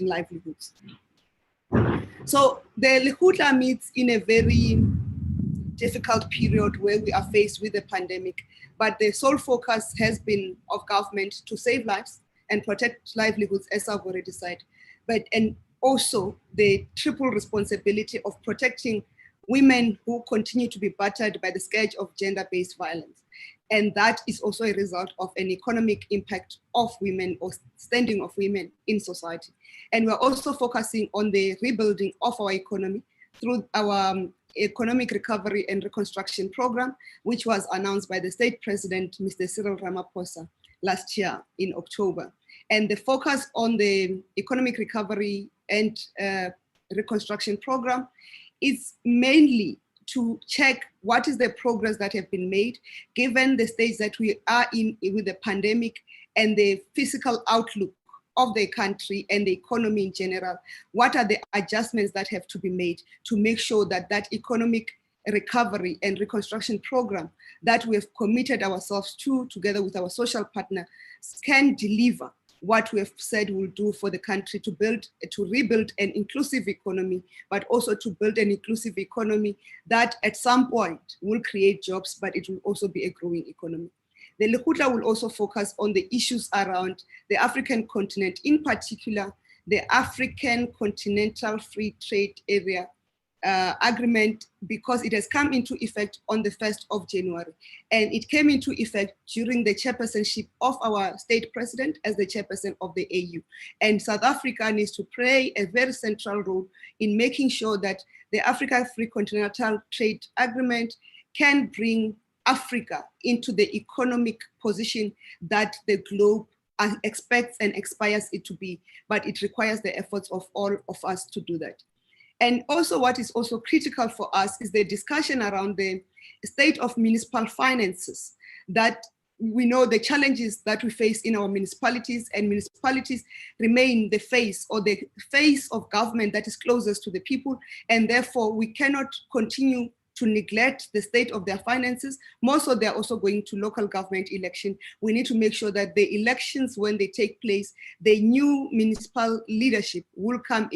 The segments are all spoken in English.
livelihoods. So the Lekgotla meets in a very difficult period where we are faced with the pandemic, but the sole focus has been of government to save lives and protect livelihoods, as I've already said, and also the triple responsibility of protecting women who continue to be battered by the scourge of gender-based violence. And that is also a result of an economic impact of women or standing of women in society. And we're also focusing on the rebuilding of our economy through our Economic Recovery and Reconstruction Program, which was announced by the State President, Mr. Cyril Ramaphosa, last year in October. And the focus on the Economic Recovery and Reconstruction Program is mainly to check what is the progress that have been made, given the stage that we are in with the pandemic and the physical outlook of the country and the economy in general. What are the adjustments that have to be made to make sure that that economic recovery and reconstruction program that we have committed ourselves to, together with our social partner, can deliver what we have said we'll do for the country to rebuild an inclusive economy, but also to build an inclusive economy that at some point will create jobs, but it will also be a growing economy. The Lekgotla will also focus on the issues around the African continent, in particular, the African Continental Free Trade Area agreement, because it has come into effect on the 1st of January. And it came into effect during the chairpersonship of our state president as the chairperson of the AU. And South Africa needs to play a very central role in making sure that the Africa Free Continental Trade Agreement can bring Africa into the economic position that the globe expects and aspires it to be, but it requires the efforts of all of us to do that. And also what is also critical for us is the discussion around the state of municipal finances, that we know the challenges that we face in our municipalities, and municipalities remain the face of government that is closest to the people, and therefore we cannot continue to neglect the state of their finances. More so, they're also going to local government election. We need to make sure that the elections, when they take place, the new municipal leadership will come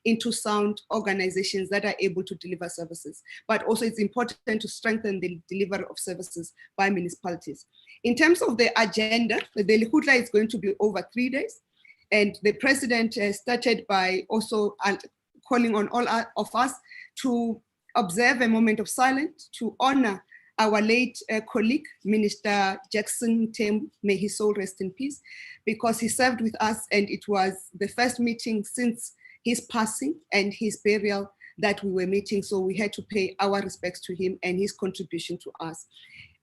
into sound organizations that are able to deliver services. But also it's important to strengthen the delivery of services by municipalities. In terms of the agenda, the Lekgotla is going to be over 3 days. And the president started by also calling on all of us to observe a moment of silence to honor our late colleague, Minister Jackson Tembu, may his soul rest in peace, because he served with us and it was the first meeting since his passing and his burial that we were meeting. So we had to pay our respects to him and his contribution to us.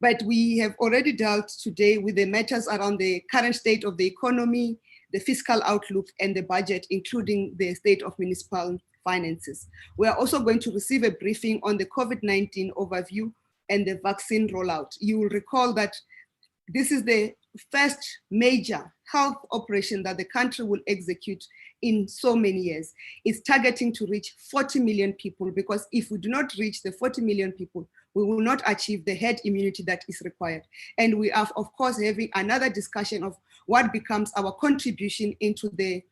But we have already dealt today with the matters around the current state of the economy, the fiscal outlook, and the budget, including the state of municipal finances. We are also going to receive a briefing on the COVID-19 overview and the vaccine rollout. You will recall that this is the first major health operation that the country will execute in so many years. It's targeting to reach 40 million people, because if we do not reach the 40 million people, we will not achieve the herd immunity that is required. And we are, of course, having another discussion of what becomes our contribution into the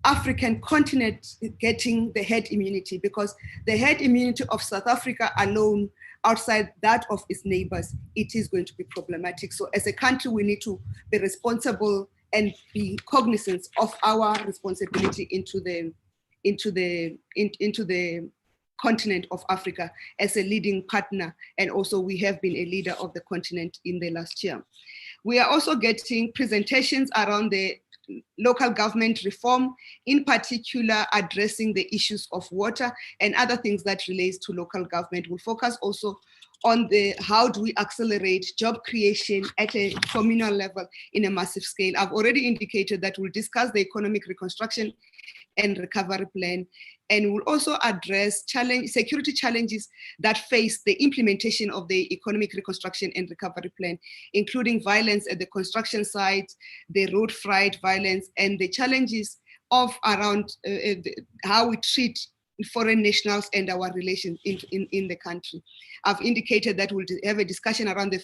African continent getting the herd immunity, because the herd immunity of South Africa alone, outside that of its neighbors, it is going to be problematic. So as a country, we need to be responsible and be cognizant of our responsibility into the continent of Africa as a leading partner. And also we have been a leader of the continent in the last year. We are also getting presentations around the local government reform, in particular addressing the issues of water and other things that relates to local government. We'll focus also on how do we accelerate job creation at a communal level in a massive scale. I've already indicated that we'll discuss the economic reconstruction and recovery plan, and we'll also address security challenges that face the implementation of the economic reconstruction and recovery plan, including violence at the construction sites, the road freight violence, and the challenges of around how we treat foreign nationals and our relations in the country. I've indicated that we'll have a discussion around the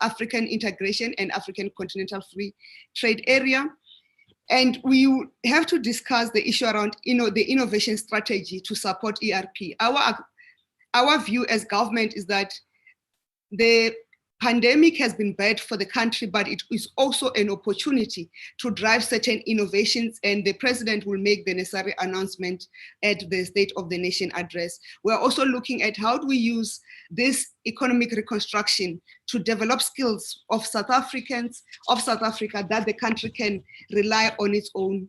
African integration and African continental free trade area. And we have to discuss the issue around the innovation strategy to support ERP. Our view as government is that the pandemic has been bad for the country, but it is also an opportunity to drive certain innovations, and the president will make the necessary announcement at the State of the Nation address. We're also looking at how do we use this economic reconstruction to develop skills of South Africans, of South Africa, that the country can rely on its own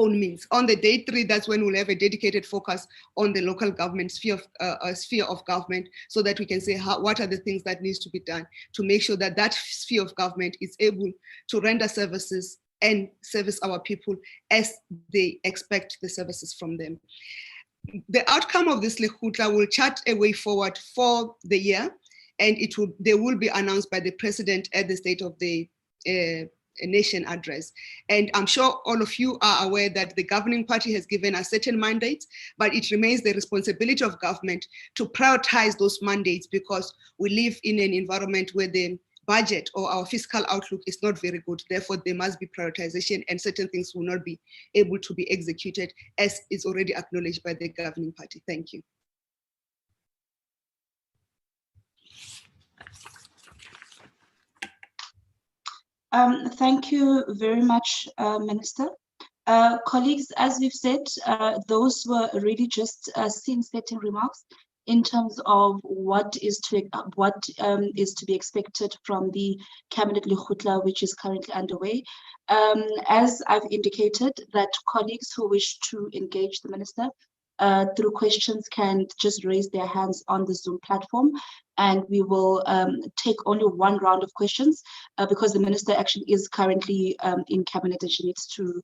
means. On the day 3, that's when we'll have a dedicated focus on the local government sphere of government, so that we can say what are the things that needs to be done to make sure that that sphere of government is able to render services and service our people as they expect the services from them. The outcome of this Lekgotla will chart a way forward for the year, and they will be announced by the president at the State of the Nation address. And I'm sure all of you are aware that the governing party has given us certain mandates, but it remains the responsibility of government to prioritize those mandates, because we live in an environment where the budget or our fiscal outlook is not very good. Therefore, there must be prioritization, and certain things will not be able to be executed, as is already acknowledged by the governing party. Thank you. Thank you very much, Minister. Colleagues, as we've said, those were really just scene-setting remarks in terms of what is to be expected from the Cabinet Lekgotla, which is currently underway. As I've indicated, that colleagues who wish to engage the Minister through questions can just raise their hands on the Zoom platform, and we will take only one round of questions because the Minister actually is currently in Cabinet and she needs to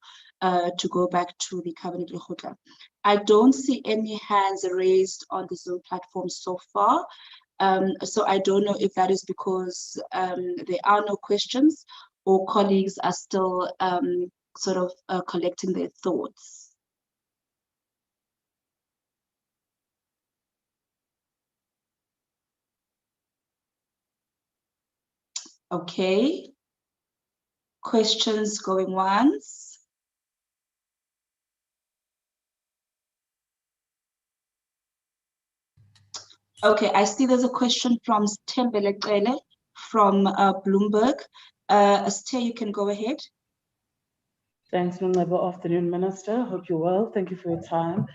go back to the Cabinet Lekgotla. I don't see any hands raised on the Zoom platform so far, so I don't know if that is because there are no questions or colleagues are still sort of collecting their thoughts. Okay, questions going once. Okay, I see there's a question from Stembele from Bloomberg. Esther, you can go ahead. Thanks, Nongabo. Afternoon, Minister. Hope you're well. Thank you for your time.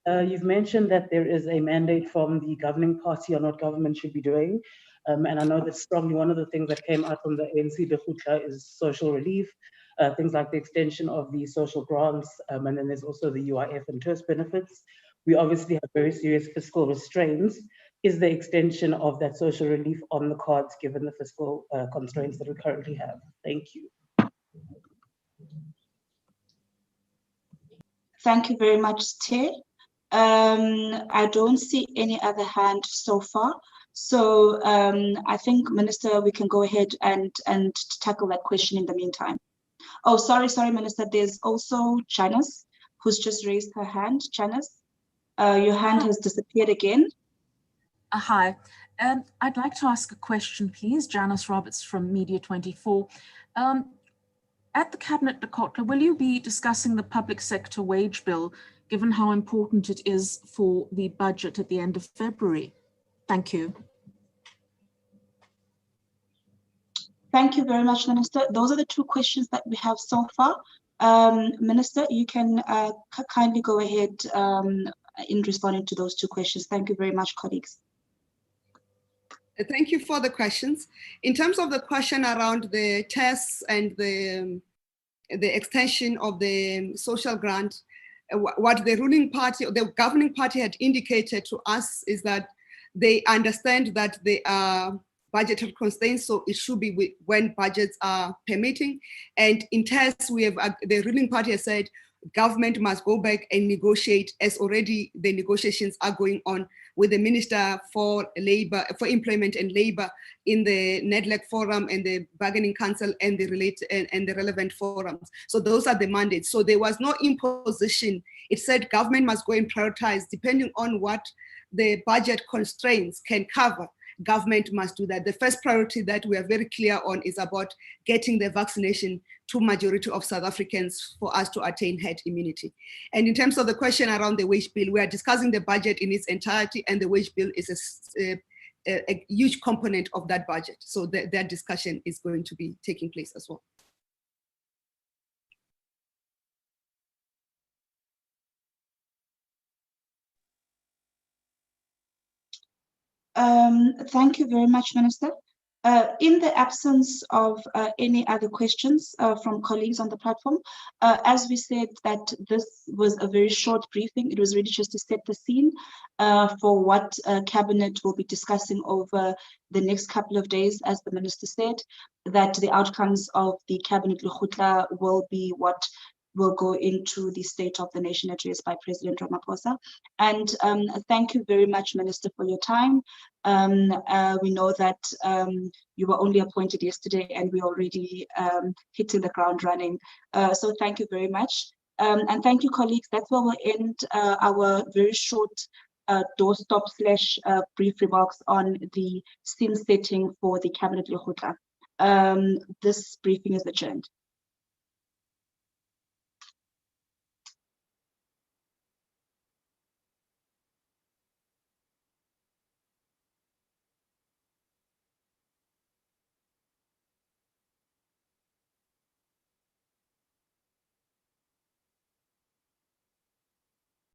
You've mentioned that there is a mandate from the governing party on what government should be doing. And I know that strongly one of the things that came out from the ANC Lekgotla is social relief, things like the extension of the social grants, and then there's also the UIF and TERS benefits. We obviously have very serious fiscal restraints. Is the extension of that social relief on the cards given the fiscal constraints that we currently have? Thank you. Thank you very much, Steh. I don't see any other hand so far. So I think, Minister, we can go ahead and tackle that question in the meantime. Oh, sorry, Minister. There's also Janice, who's just raised her hand. Janice, your hand has disappeared again. Hi. I'd like to ask a question, please. Janice Roberts from Media 24. At the Cabinet Lekgotla, will you be discussing the public sector wage bill, given how important it is for the budget at the end of February? Thank you. Thank you very much, Minister. Those are the two questions that we have so far. Minister, you can kindly go ahead in responding to those two questions. Thank you very much, colleagues. Thank you for the questions. In terms of the question around the tests and the extension of the social grant, what the ruling party, the governing party had indicated to us is that they understand that they are budgetary constraints, so it should be when budgets are permitting. And in tests, we have the ruling party has said government must go back and negotiate, as already the negotiations are going on with the Minister for Labor, for Employment and Labor in the NEDLEC forum and the Bargaining Council and the relevant forums. So those are the mandates. So there was no imposition. It said government must go and prioritize depending on what the budget constraints can cover. Government must do that. The first priority that we are very clear on is about getting the vaccination to majority of South Africans for us to attain herd immunity. And in terms of the question around the wage bill, we are discussing the budget in its entirety, and the wage bill is a huge component of that budget. So that discussion is going to be taking place as well. Thank you very much, Minister. In the absence of any other questions from colleagues on the platform, as we said that this was a very short briefing, it was really just to set the scene for what Cabinet will be discussing over the next couple of days. As the Minister said, that the outcomes of the Cabinet Lekgotla will be what will go into the State of the Nation address by President Ramaphosa. And thank you very much, Minister, for your time. We know that you were only appointed yesterday and we're already hitting the ground running. So thank you very much. And thank you, colleagues. That's where we'll end our very short doorstop / brief remarks on the scene setting for the Cabinet Lekgotla. This briefing is adjourned.